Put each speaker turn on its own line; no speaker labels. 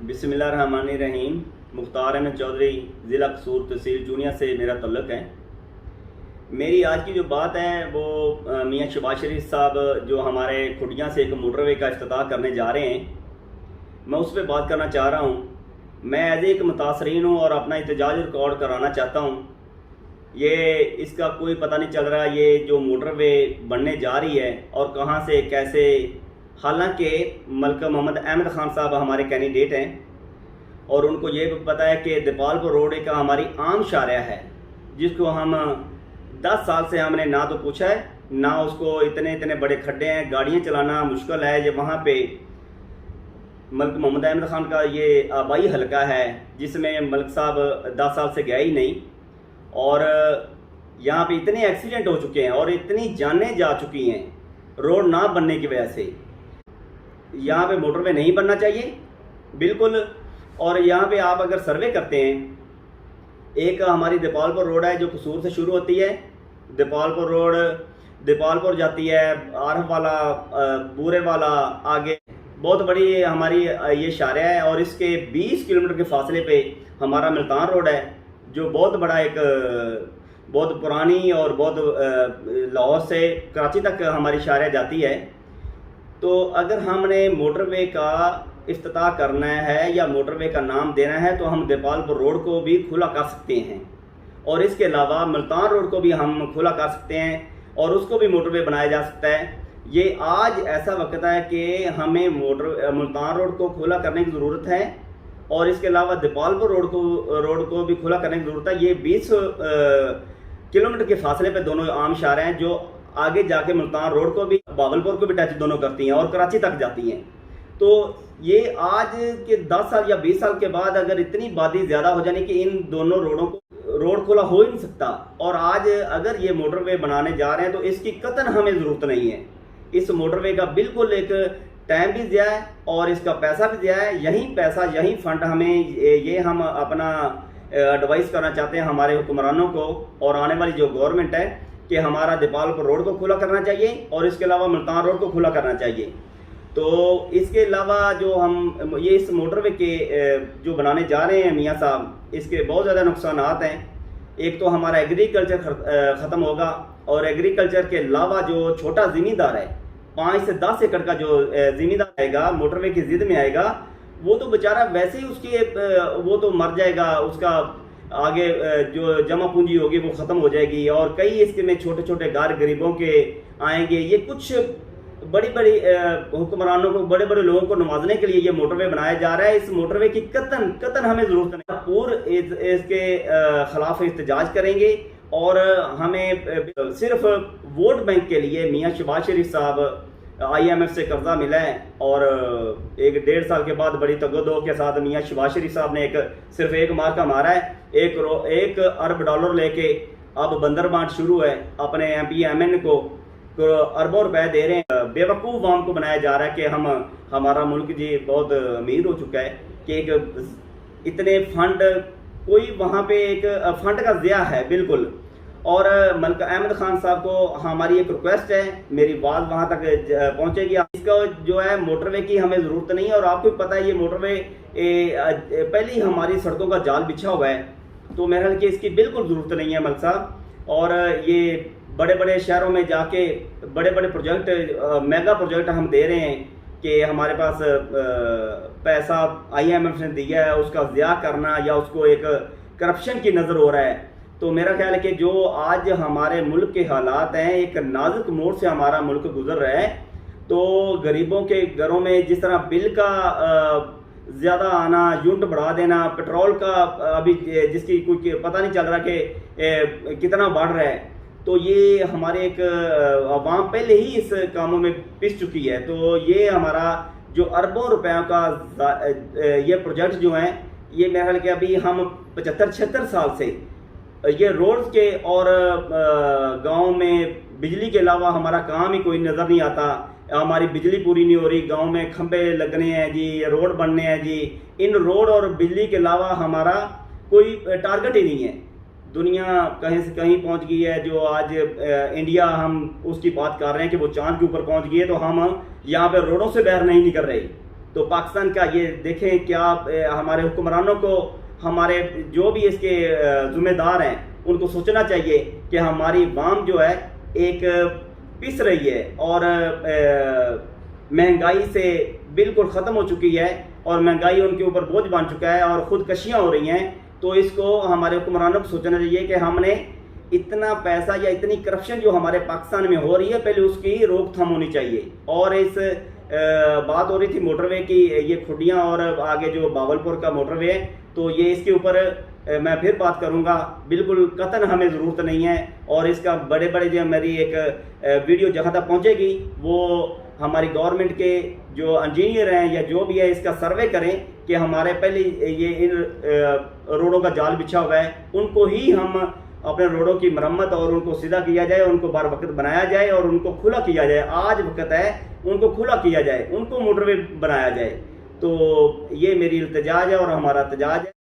बिस्मिल्लाहिर्रहमानिर्रहीम। मुख्तार अहमद चौधरी, ज़िला कसूर, तहसील चूनिया से मेरा तल्लुक़ है। मेरी आज की जो बात है वो मियाँ शहबाज शरीफ साहब जो हमारे खुटियाँ से एक मोटरवे का इफ्तिताह करने जा रहे हैं, मैं उस पर बात करना चाह रहा हूँ। मैं एज एक मुतासरीन हूँ और अपना एहतजाज रिकॉर्ड कराना चाहता हूँ। ये इसका कोई पता नहीं चल रहा ये जो मोटरवे बनने जा रही है और कहाँ से कैसे। हालांकि मलका मोहम्मद अहमद ख़ान साहब हमारे कैंडिडेट हैं और उनको ये भी पता है कि दीपालपुर रोड एक हमारी आम शारिया है जिसको हम 10 साल से हमने ना तो पूछा है ना उसको। इतने इतने बड़े खड्डे हैं, गाड़ियाँ चलाना मुश्किल है। ये वहाँ पे मलक मोहम्मद अहमद ख़ान का ये आबाई हलका है जिसमें मलक साहब 10 साल से गया ही नहीं। और यहाँ पे इतने एक्सीडेंट हो चुके हैं और इतनी जानें जा चुकी हैं रोड ना बनने की वजह से। यहाँ पे मोटरवे नहीं बनना चाहिए बिल्कुल। और यहाँ पे आप अगर सर्वे करते हैं, एक हमारी दीपालपुर रोड है जो कसूर से शुरू होती है। दीपालपुर रोड दीपालपुर जाती है, आरफ वाला, बूरे वाला, आगे बहुत बड़ी हमारी ये शारिया है। और इसके 20 किलोमीटर के फासले पे हमारा मुल्तान रोड है जो बहुत बड़ा एक बहुत पुरानी और बहुत लाहौर से कराची तक हमारी शारिया जाती है। तो अगर हमने मोटरवे का इफ्तिताह करना है या मोटरवे का नाम देना है तो हम दीपालपुर रोड को भी खुला कर सकते हैं और इसके अलावा मुल्तान रोड को भी हम खुला कर सकते हैं और उसको भी मोटरवे बनाया जा सकता है। ये आज ऐसा वक्त है कि हमें मुल्तान रोड को खुला करने की ज़रूरत है और इसके अलावा दीपालपुर रोड को भी खुला करने की ज़रूरत है। ये 20 किलोमीटर के फासले पे दोनों आम शारे हैं जो आगे जाके मुल्तान रोड को भी, बावलपुर को भी टच दोनों करती हैं और कराची तक जाती हैं। तो ये आज के 10 साल या 20 साल के बाद अगर इतनी आबादी ज़्यादा हो जाने कि इन दोनों रोड खुला हो ही नहीं सकता। और आज अगर ये मोटरवे बनाने जा रहे हैं तो इसकी कतन हमें ज़रूरत नहीं है। इस मोटरवे का बिल्कुल एक टाइम भी ज़्यादा है और इसका पैसा भी ज़्यादा है। यही पैसा, यही फंड हमें ये हम अपना एडवाइस करना चाहते हैं हमारे हुक्मरानों को और आने वाली जो गवर्नमेंट है कि हमारा दीपालपुर रोड को खुला करना चाहिए और इसके अलावा मुल्तान रोड को खुला करना चाहिए। तो इसके अलावा जो हम ये इस मोटरवे के जो बनाने जा रहे हैं मियाँ साहब, इसके बहुत ज़्यादा नुकसानात हैं। एक तो हमारा एग्रीकल्चर ख़त्म होगा और एग्रीकल्चर के अलावा जो छोटा ज़मींदार है, 5 से 10 एकड़ का जो ज़मींदार आएगा मोटरवे की ज़िद में आएगा, वो तो बेचारा वैसे ही उसकी वो तो मर जाएगा। उसका आगे जो जमा पूंजी होगी वो ख़त्म हो जाएगी और कई इसके में छोटे छोटे गरीबों के आएंगे। ये कुछ बड़ी बड़ी हुक्मरानों को, बड़े बड़े लोगों को नवाजने के लिए ये मोटरवे बनाया जा रहा है। इस मोटरवे की कतन हमें ज़रूरत नहीं। पूरे इसके खिलाफ एहतजाज करेंगे और हमें सिर्फ वोट बैंक के लिए मियाँ शहबाज शरीफ साहब IMF से कर्जा मिला है और 1-1.5 साल के बाद बड़ी तगदो के साथ मियाँ शहबाज शरीफ साहब ने सिर्फ एक मार्का मारा है। 1 अरब डॉलर लेके अब बंदर बांट शुरू है। अपने MP MN को अरबों रुपए दे रहे हैं। बेवकूफ़ वाम को बनाया जा रहा है कि हमारा मुल्क जी बहुत अमीर हो चुका है कि एक इतने फंड, कोई वहाँ पे एक फंड का ज़िया है बिल्कुल। और मलका अहमद ख़ान साहब को हमारी एक रिक्वेस्ट है, मेरी बात वहाँ तक पहुँचेगी। इसका जो है मोटरवे की हमें ज़रूरत नहीं है और आपको पता है ये मोटरवे पहले ही हमारी सड़कों का जाल बिछा हुआ है, तो मेरे ख्याल कि इसकी बिल्कुल ज़रूरत नहीं है मलक साहब। और ये बड़े बड़े शहरों में जाके बड़े बड़े प्रोजेक्ट, मेगा प्रोजेक्ट हम दे रहे हैं कि हमारे पास पैसा IMF ने दिया है, उसका ज़िया करना या उसको एक करप्शन की नज़र हो रहा है। तो मेरा ख्याल है कि जो आज हमारे मुल्क के हालात हैं, एक नाजुक मोड़ से हमारा मुल्क गुजर रहा है। तो गरीबों के घरों में जिस तरह बिल का ज़्यादा आना, यूनिट बढ़ा देना, पेट्रोल का अभी जिसकी कोई पता नहीं चल रहा कि कितना बढ़ रहा है, तो ये हमारे एक अवाम पहले ही इस कामों में पिस चुकी है। तो ये हमारा जो अरबों रुपयों का ये प्रोजेक्ट जो हैं, ये मेरे ख्याल कि अभी हम 75-76 साल से ये रोड के और गांव में बिजली के अलावा हमारा काम ही कोई नज़र नहीं आता। हमारी बिजली पूरी नहीं हो रही, गांव में खंबे लगने हैं जी, रोड बनने हैं जी। इन रोड और बिजली के अलावा हमारा कोई टारगेट ही नहीं है। दुनिया कहीं से कहीं पहुंच गई है। जो आज इंडिया, हम उसकी बात कर रहे हैं कि वो चांद के ऊपर पहुंच गई है, तो हम यहाँ पे रोडों से बाहर नहीं निकल रहे। तो पाकिस्तान का ये देखें क्या हमारे हुक्मरानों को, हमारे जो भी इसके जिम्मेदार हैं, उनको सोचना चाहिए कि हमारी वाम जो है एक पिस रही है और महंगाई से बिल्कुल ख़त्म हो चुकी है और महंगाई उनके ऊपर बोझ बन चुका है और ख़ुदकशियाँ हो रही हैं। तो इसको हमारे हुक्मरानों को सोचना चाहिए कि हमने इतना पैसा या इतनी करप्शन जो हमारे पाकिस्तान में हो रही है, पहले उसकी रोकथाम होनी चाहिए। और इस बात हो रही थी मोटरवे की, ये खुडियाँ और आगे जो बावलपुर का मोटरवे है, तो ये इसके ऊपर मैं फिर बात करूंगा। बिल्कुल कतन हमें ज़रूरत नहीं है और इसका बड़े बड़े जो मेरी एक वीडियो जहाँ तक पहुँचेगी वो हमारी गवर्नमेंट के जो इंजीनियर हैं या जो भी है इसका सर्वे करें कि हमारे पहले ये इन रोडों का जाल बिछा हुआ है, उनको ही हम अपने रोडों की मरम्मत और उनको सीधा किया जाए, उनको बार वक्त बनाया जाए और उनको खुला किया जाए। आज वक्त है उनको खुला किया जाए, उनको मोटरवे बनाया जाए। तो ये मेरी इल्तिजाज है और हमारा इल्तिजाज है।